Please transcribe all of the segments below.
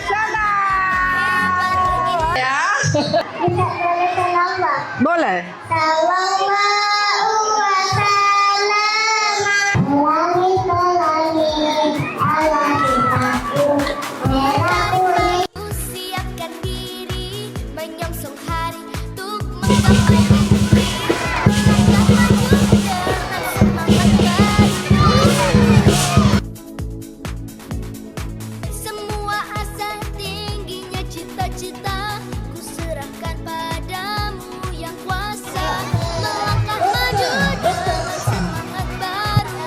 nasional. Ya. Boleh. Siapkan diri menyongsong hari untuk menggapai mimpi. Semua asa tingginya cita-cita ku serahkan padamu yang kuasa. Melangkah maju dengan semangat baru.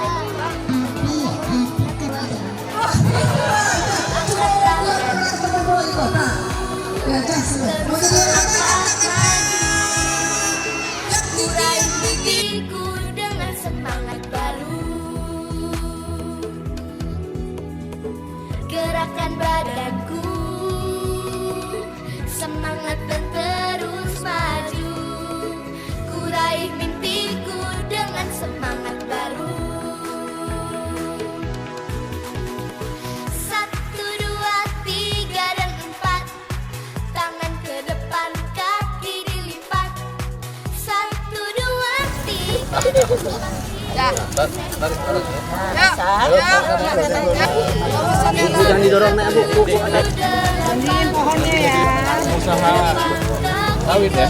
Kurai mimpiku dengan semangat baru. Gerakan badanku, semangat dan terus maju. Kurai mimpiku dengan semangat baru. 1, 2, 3 dan 4. Tangan ke depan, kaki dilipat. 1, 2, 3. Jangan didorong nih, Bu. Ini pohonnya ya. Usaha sawit ya.